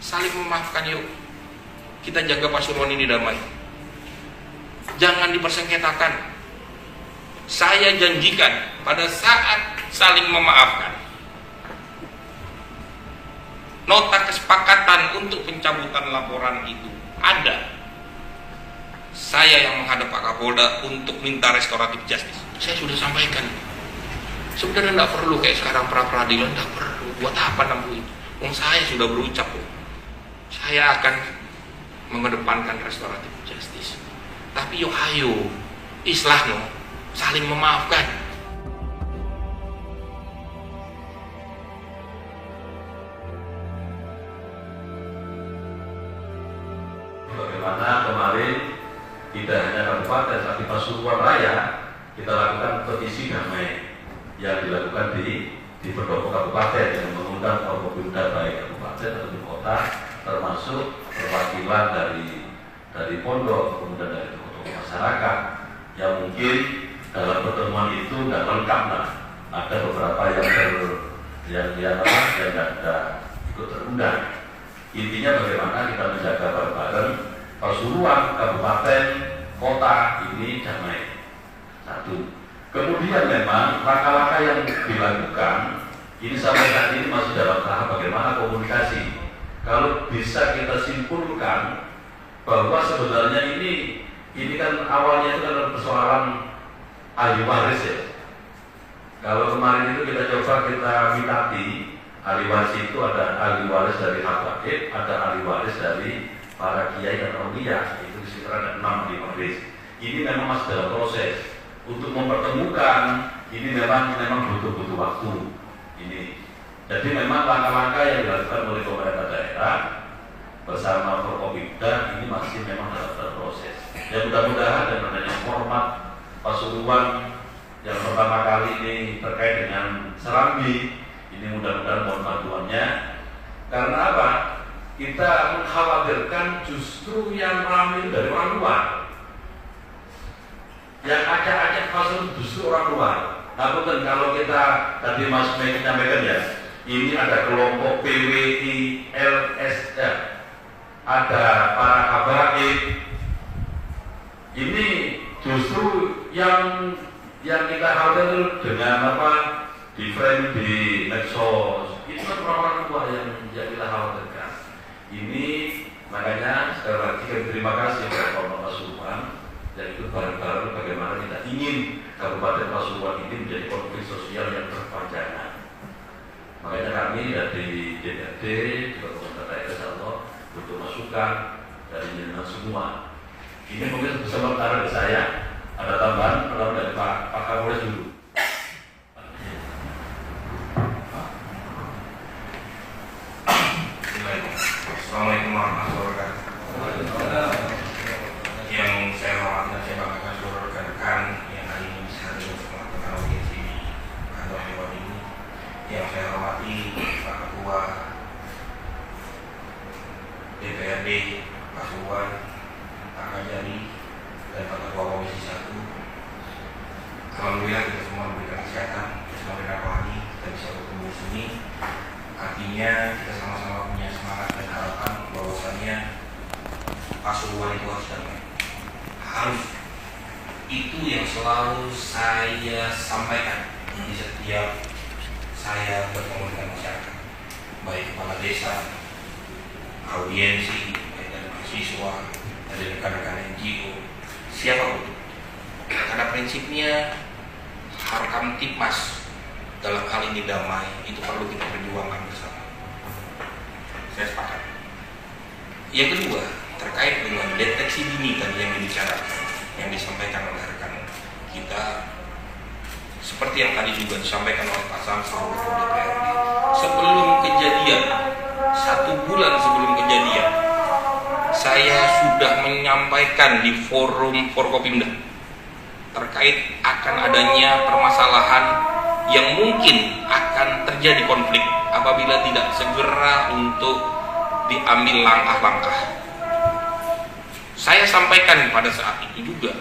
saling memaafkan yuk. Kita jaga Pasuruan ini damai. Jangan dipersengketakan. Saya janjikan pada saat saling memaafkan, nota kesepakatan untuk pencabutan laporan itu ada. Saya yang menghadap Pak Kapolda untuk minta restoratif justice. Saya sudah sampaikan. Sebenarnya tidak perlu kayak sekarang pra-peradilan, tidak perlu. Buat apa namanya itu? Saya sudah berucap, saya akan mengedepankan restoratif justice. Tapi yo ayo, islah no, saling memaafkan. Bagaimana kemarin tidak hanya kabupaten tapi Pasuruan Raya kita lakukan petisi damai yang dilakukan di pendopo kabupaten yang mengundang Forkopimda baik kabupaten atau di kota, termasuk perwakilan dari pondok, kemudian dari tokoh-tokoh masyarakat yang mungkin dalam pertemuan itu tidak lengkap lah. Ada beberapa yang tidak ikut terundang. Intinya bagaimana kita menjaga bareng-bareng Pasuruan, kabupaten, kota ini damai. Satu. Kemudian memang langkah-langkah yang dilakukan ini sampai saat ini masih dalam tahap bagaimana komunikasi. Kalau bisa kita simpulkan bahwa sebenarnya ini kan awalnya itu kan persoalan ahli waris ya. Kalau kemarin itu kita coba kita minati ahli waris itu ada ahli waris dari habaib, ada ahli waris dari para kiai dan aulia, itu sekitar ada 6 ahli waris. Ini memang masih dalam proses. Untuk mempertemukan ini memang butuh waktu ini. Jadi memang langkah-langkah yang dilakukan oleh pemerintah daerah bersama Forkopimda ini masih memang dalam proses. Ya mudah-mudahan dengan adanya format Pasuruan yang pertama kali ini terkait dengan Serambi, ini mudah-mudahan mohon bantuannya. Karena apa? Kita mengkhawatirkan justru yang ramai dari orang luar. Yang ajak-ajak Pasuruan justru orang luar. Namun kalau kita tadi Mas Mei menyampaikan ya, ini ada kelompok PWI, LSM, ada para habaib. Ini justru yang kita khawatir dengan apa di frame di medsos itu kan orang tua yang kita khawatirkan. Ini makanya sekali lagi kami terima kasih kepada Pasuruan. Dan itu bareng-bareng bagaimana kita ingin Kabupaten Pasuruan ini menjadi konflik sosial yang berkepanjangan. Makanya kami dari DPRD juga pemerintah daerah insyaallah butuh masukan dari jenengan semua. Ini mungkin bersama dari saya ada tambahan dari Pak Kapolres dulu. Assalamualaikum warahmatullahi wabarakatuh. Yang saya hormati dan saya banggakan seluruh rekan-rekan yang hari ini bisa hadir melakukan audiensi di kantor Dewan ini. Yang saya hormati Pak Ketua DPRD Pasuruan, Pak Kajari, dan Pak Ketua Komisi 1. Alhamdulillah kita semua memberikan kesehatan, kita semua memberikan rohani, kita bisa bertemu di sini. Artinya kita sama-sama punya semangat dan harapan bahwasannya Pasuruan itu harus damai. Harus. Itu yang selalu saya sampaikan di setiap saya bertemu dengan masyarakat, baik kepala desa, audiensi, baik dari mahasiswa, dari rekan-rekan NGO, siapapun. Karena prinsipnya Harkam Tipmas dalam hal ini damai itu perlu kita perjuangkan bersama. Saya sepakat. Yang kedua, terkait dengan deteksi dini tadi yang dibicarakan, yang disampaikan oleh rekan kita, seperti yang tadi juga disampaikan oleh Pak Samsul Ketua DPRD, sebelum kejadian, 1 bulan sebelum kejadian, saya sudah menyampaikan di forum Forkopimda terkait akan adanya permasalahan yang mungkin akan terjadi konflik apabila tidak segera untuk diambil langkah-langkah. Saya sampaikan pada saat itu juga,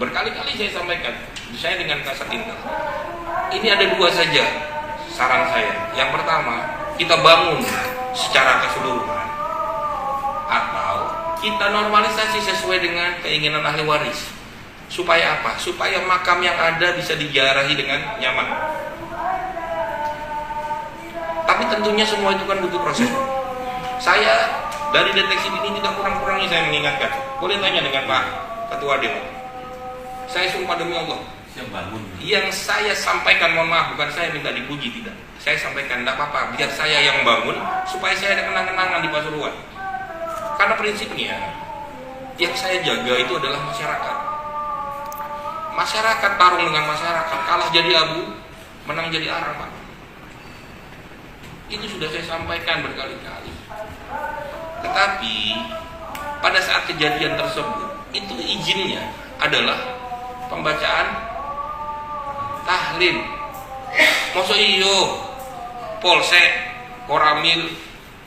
berkali-kali saya sampaikan, saya dengan kasat intel. Ini ada 2 saja saran saya. Yang pertama, kita bangun secara keseluruhan kita normalisasi sesuai dengan keinginan ahli waris. Supaya apa? Supaya makam yang ada bisa diziarahi dengan nyaman. Tapi tentunya semua itu kan butuh proses. Saya dari deteksi ini tidak kurang-kurangnya saya mengingatkan. Boleh tanya dengan Pak Ketua Dewan. Saya sumpah demi Allah, yang saya sampaikan, mohon maaf, bukan saya minta dipuji, tidak. Saya sampaikan, tidak apa-apa, biar saya yang bangun, supaya saya ada kenang-kenangan di Pasuruan. Karena prinsipnya, yang saya jaga itu adalah masyarakat. Masyarakat tarung dengan masyarakat, kalah jadi abu, menang jadi arang, Pak. Itu sudah saya sampaikan berkali-kali. Tetapi, pada saat kejadian tersebut, itu izinnya adalah pembacaan tahlil. Masa iyo Polsek Koramil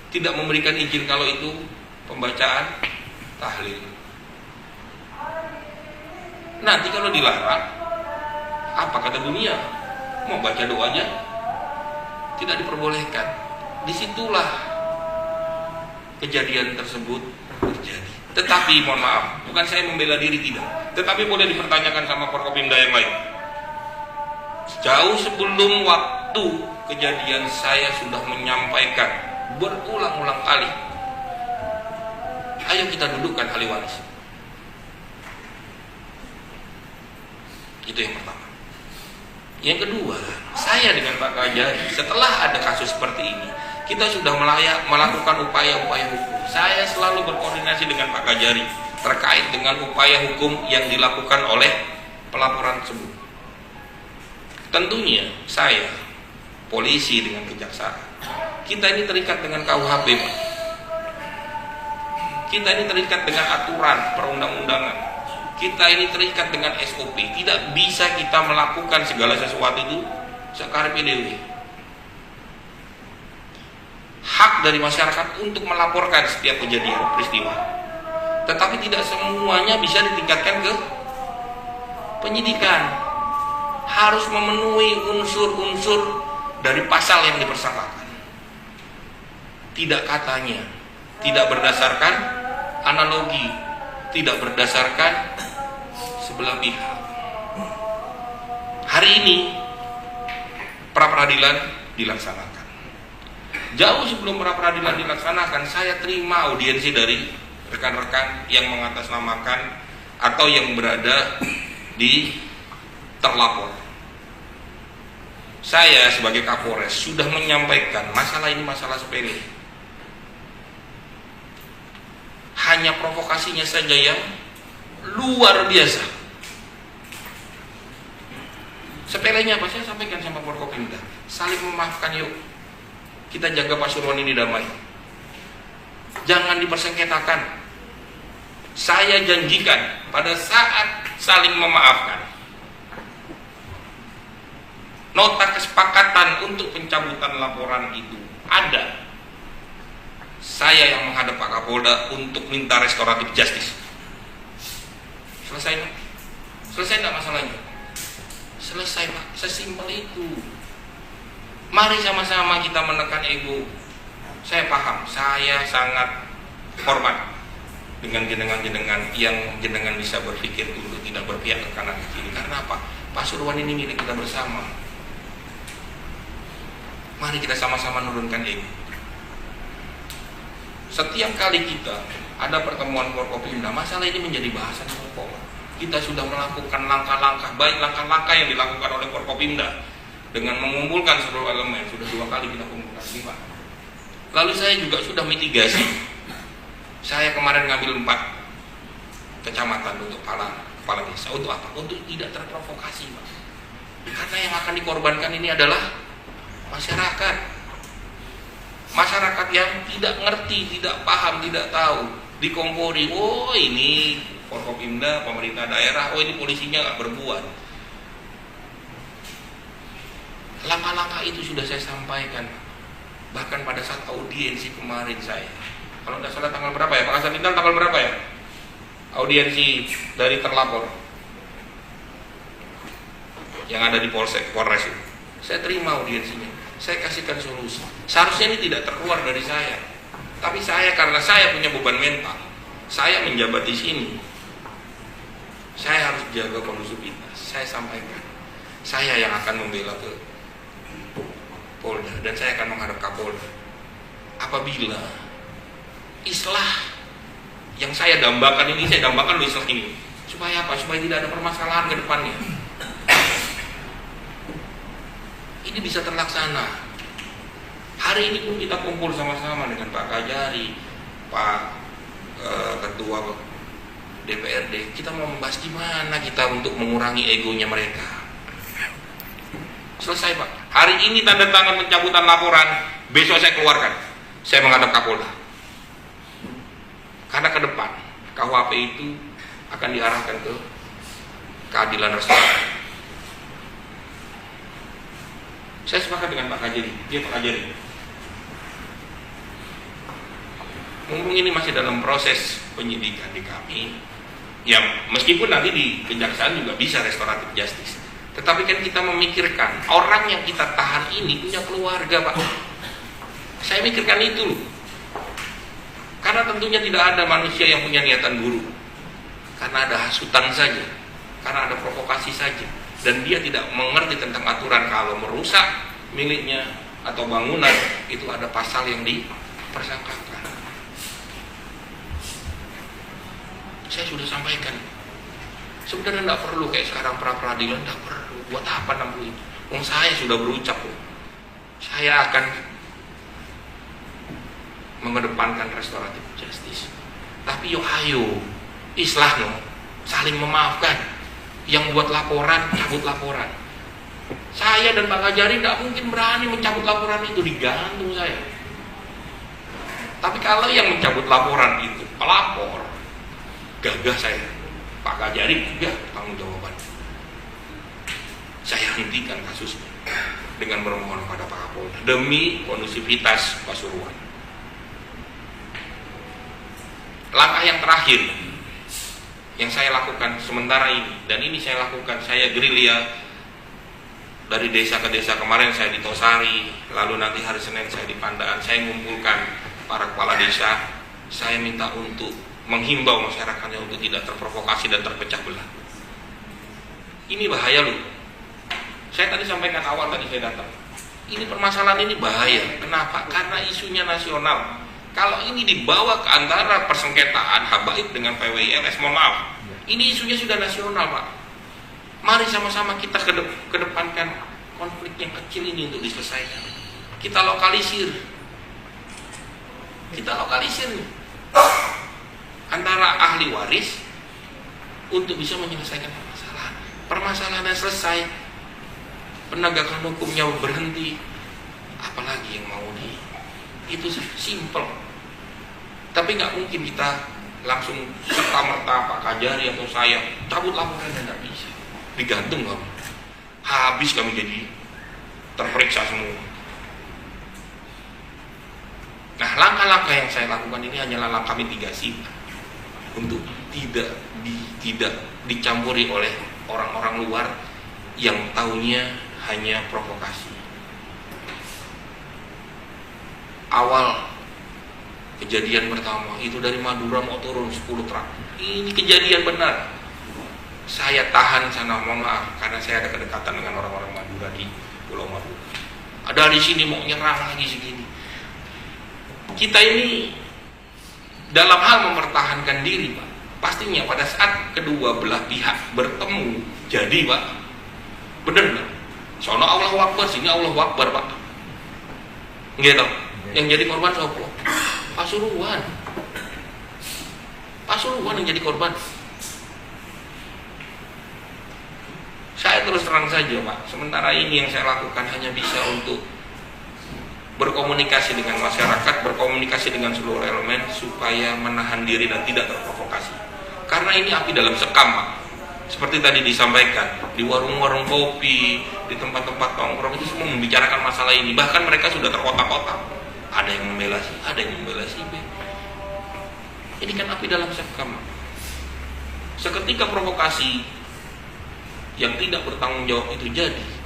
tidak memberikan izin kalau itu pembacaan tahlil. Nanti kalau dilarang, apa kata dunia? Mau baca doanya tidak diperbolehkan. Disitulah kejadian tersebut terjadi. Tetapi mohon maaf, bukan saya membela diri, tidak. Tetapi boleh dipertanyakan sama Forkopimda yang lain. Jauh sebelum waktu kejadian saya sudah menyampaikan berulang-ulang kali. Ayo kita dudukkan ahli waris. Itu yang pertama. Yang kedua, saya dengan Pak Kajari, setelah ada kasus seperti ini, kita sudah melakukan upaya-upaya hukum. Saya selalu berkoordinasi dengan Pak Kajari terkait dengan upaya hukum yang dilakukan oleh pelaporan tersebut. Tentunya saya, polisi dengan kejaksaan, kita ini terikat dengan KUHP, Pak. Kita ini terikat dengan aturan perundang-undangan. Kita ini terikat dengan SOP. Tidak bisa kita melakukan segala sesuatu itu sekarepe dewe. Hak dari masyarakat untuk melaporkan setiap kejadian peristiwa, tetapi tidak semuanya bisa ditingkatkan ke penyidikan. Harus memenuhi unsur-unsur dari pasal yang dipersangkakan. Tidak katanya, tidak berdasarkan analogi, tidak berdasarkan sebelah pihak. Hari ini pra peradilan dilaksanakan. Jauh sebelum pra peradilan dilaksanakan, saya terima audiensi dari rekan-rekan yang mengatasnamakan atau yang berada di terlapor. Saya sebagai Kapolres sudah menyampaikan masalah ini masalah sepele. Hanya provokasinya saja yang luar biasa. Sepelenya apa? Saya sampaikan sama Forkopimda, saling memaafkan yuk. Kita jaga Pasuruan ini damai. Jangan dipersengketakan. Saya janjikan pada saat saling memaafkan, nota kesepakatan untuk pencabutan laporan itu ada. Saya yang menghadap Pak Kapolda untuk minta restoratif justice. Selesai Pak? Selesai nggak masalahnya? Selesai Pak, sesimpel itu. Mari sama-sama kita menekan ego. Saya paham, saya sangat hormat dengan jenengan-jenengan yang jenengan bisa berpikir dulu, tidak berpihak ke kanan ke kiri. Karena apa? Pasuruan ini milik kita bersama. Mari kita sama-sama menurunkan ego. Setiap kali kita ada pertemuan Forkopimda, masalah ini menjadi bahasan pokok. Kita sudah melakukan langkah-langkah, baik langkah-langkah yang dilakukan oleh Forkopimda dengan mengumpulkan seluruh elemen. Sudah 2 kali kita kumpulkan 5. Lalu saya juga sudah mitigasi. Saya kemarin ngambil 4 kecamatan untuk kepala desa. Untuk apa? Untuk tidak terprovokasi, Pak. Karena yang akan dikorbankan ini adalah masyarakat. Masyarakat yang tidak ngerti, tidak paham, tidak tahu. Dikompori, oh ini Forkopimda, pemerintah daerah, oh ini polisinya nggak berbuat. Langkah-langkah itu sudah saya sampaikan. Bahkan pada saat audiensi kemarin saya, kalau tidak salah tanggal berapa ya Pak Kasat Bintang, tanggal berapa ya audiensi dari terlapor yang ada di Polsek Polres itu, saya terima audiensinya, saya kasihkan solusi. Seharusnya ini tidak terkeluar dari saya, tapi saya karena saya punya beban mental, Saya menjabat di sini, saya harus jaga kondusivitas. Saya sampaikan, saya yang akan membela ke Polda dan saya akan menghadap Kapolda. Apabila islah yang saya dambakan ini, saya dambakan loh islah ini. Supaya apa? Supaya tidak ada permasalahan ke depannya. Ini bisa terlaksana. Hari ini pun kita kumpul sama-sama dengan Pak Kajari, Pak Ketua DPRD. Kita mau membahas gimana kita untuk mengurangi egonya mereka. Selesai Pak. Hari ini tanda tangan pencabutan laporan, besok saya keluarkan. Saya menghadap Kapolda. Karena ke depan KUHP itu akan diarahkan ke keadilan restoratif. Saya sepakat dengan Pak Kajari. Dia Pak Kajari. Mumpung ini masih dalam proses penyidikan di kami, ya meskipun nanti di kejaksaan juga bisa restoratif justice, tetapi kan kita memikirkan orang yang kita tahan ini punya keluarga Pak. Saya mikirkan itu loh. Karena tentunya tidak ada manusia yang punya niatan buruk. Karena ada hasutan saja, karena ada provokasi saja, dan dia tidak mengerti tentang aturan. Kalau merusak miliknya atau bangunan itu ada pasal yang dipersangkakan. Saya sudah sampaikan, sebenarnya tidak perlu kayak sekarang pra-peradilan, tidak perlu. Buat apa namanya itu? Saya sudah berucap, saya akan mengedepankan restoratif justice. Tapi yuk ayo, islah no, saling memaafkan. Yang buat laporan, cabut laporan. Saya dan Pak Kajari tidak mungkin berani mencabut laporan itu, digantung saya. Tapi kalau yang mencabut laporan itu pelapor, gagah saya, Pak Kajari gagah tanggung jawaban. Saya hentikan kasusnya dengan bermohon kepada Pak Kapolda demi kondusivitas Pasuruan. Langkah yang terakhir yang saya lakukan sementara ini, dan ini saya lakukan, saya gerilya dari desa ke desa. Kemarin saya di Tosari, lalu nanti hari Senin saya di Pandaan. Saya mengumpulkan para kepala desa, saya minta untuk menghimbau masyarakatnya untuk tidak terprovokasi dan terpecah belah. Ini bahaya loh. Saya tadi sampaikan awal tadi saya datang. Ini permasalahan ini bahaya. Kenapa? Karena isunya nasional. Kalau ini dibawa ke antara persengketaan habaib dengan PWILS, mohon maaf, ini isunya sudah nasional Pak. Mari sama-sama kita kedepankan konflik yang kecil ini untuk diselesaikan. Kita lokalisir antara ahli waris untuk bisa menyelesaikan permasalahan. Permasalahannya selesai, penegakan hukumnya berhenti, apalagi yang mau itu simple. Tapi nggak mungkin kita langsung serta-merta Pak Kajari atau saya cabut laporan, tidak bisa. Digantung kami, habis kami jadi terperiksa semua. Nah, langkah-langkah yang saya lakukan ini hanyalah langkah mitigasi untuk tidak dicampuri oleh orang-orang luar yang taunya hanya provokasi. Awal kejadian pertama itu dari Madura mau turun 10 truk. Ini kejadian benar. Saya tahan sana, mohon maaf, karena saya ada kedekatan dengan orang-orang Madura di Pulau Madura. Ada di sini mau nyerang lagi segini. Kita ini dalam hal mempertahankan diri Pak, pastinya pada saat kedua belah pihak bertemu jadi Pak, bener Pak. Soalnya Allahu Akbar, sini Allahu Akbar Pak. Gitu. Yang jadi korban siapa? Pasuruan yang jadi korban. Saya terus terang saja Pak, sementara ini yang saya lakukan hanya bisa untuk berkomunikasi dengan masyarakat, berkomunikasi dengan seluruh elemen supaya menahan diri dan tidak terprovokasi. Karena ini api dalam sekam Pak. Seperti tadi disampaikan, di warung-warung kopi, di tempat-tempat nongkrong itu semua membicarakan masalah ini. Bahkan mereka sudah terkotak-kotak. Ada yang membela si A, ada yang membela si B. Ini kan api dalam sekam. Seketika provokasi yang tidak bertanggung jawab itu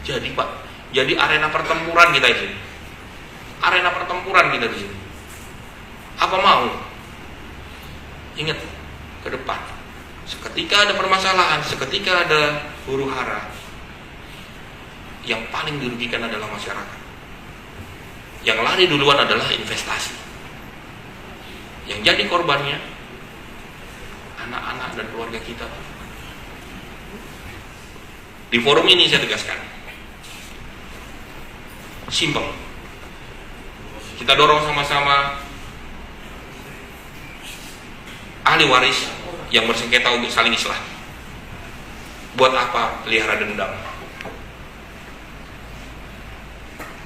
jadi Pak, jadi arena pertempuran kita di sini. Arena pertempuran kita di sini. Apa mau? Ingat, ke depan, seketika ada permasalahan, seketika ada huru hara, yang paling dirugikan adalah masyarakat. Yang lari duluan adalah investasi. Yang jadi korbannya anak-anak dan keluarga kita. Di forum ini saya tegaskan, simpel. Kita dorong sama-sama ahli waris yang bersengketa untuk saling islah. Buat apa pelihara dendam?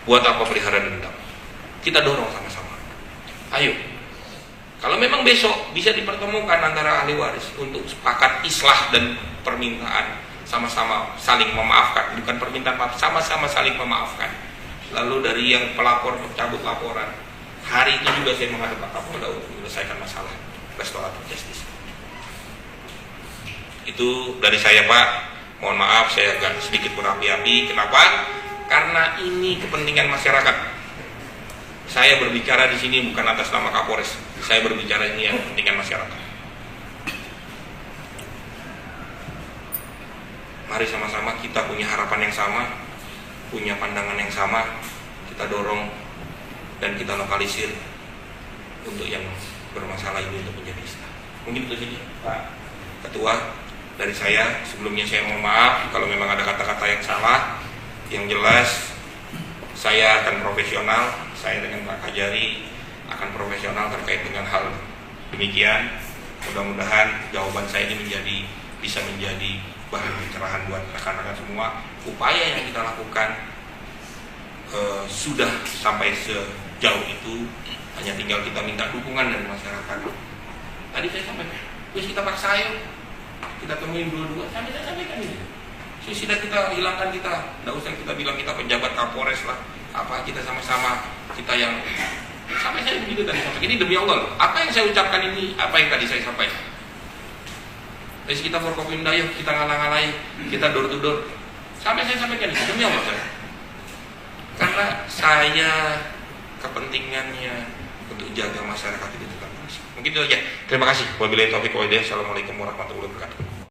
Buat apa pelihara dendam? Kita dorong sama-sama. Ayo, kalau memang besok bisa dipertemukan antara ahli waris untuk sepakat islah dan permintaan, sama-sama saling memaafkan, bukan permintaan maaf, sama-sama saling memaafkan. Lalu dari yang pelapor mencabut laporan, hari itu juga saya menghadap Pak Kapolda untuk menyelesaikan masalah restoratif justice. Itu dari saya, Pak. Mohon maaf saya agak sedikit berapi-api. Kenapa? Karena ini kepentingan masyarakat. Saya berbicara di sini bukan atas nama Kapolres. Saya berbicara ini yang kepentingan masyarakat. Mari sama-sama kita punya harapan yang sama, punya pandangan yang sama, kita dorong dan kita lokalisir untuk yang bermasalah ini untuk menjadi islah. Mungkin itu saja, Pak Ketua. Dari saya, sebelumnya saya mohon maaf kalau memang ada kata-kata yang salah. Yang jelas, saya akan profesional, saya dengan Pak Kajari akan profesional terkait dengan hal demikian. Mudah-mudahan jawaban saya ini bisa menjadi bahan pencerahan buat rekan-rekan semua. Upaya yang kita lakukan sudah sampai sejauh itu, hanya tinggal kita minta dukungan dari masyarakat. Tadi saya sampaikan, wis kita paksa ayo, kita temuin dua-dua, sampai saya sampaikan ini. Sudah kita hilangkan kita, tidak usah kita bilang kita pejabat Kapolres lah, apa kita sama-sama kita yang sampai saya begitu tadi sampaikan. Ini demi Allah, apa yang saya ucapkan ini, apa yang tadi saya sampaikan. Terus kita Forkopimda, kita ngalah-ngalahin, kita door to door. Sampai saya sampaikan itu demi Allah saya. Karena saya kepentingannya untuk jaga masyarakat itu tetap. Mungkin itu saja. Terima kasih. Wabillahi taufiq wal hidayah. Assalamualaikum warahmatullahi wabarakatuh.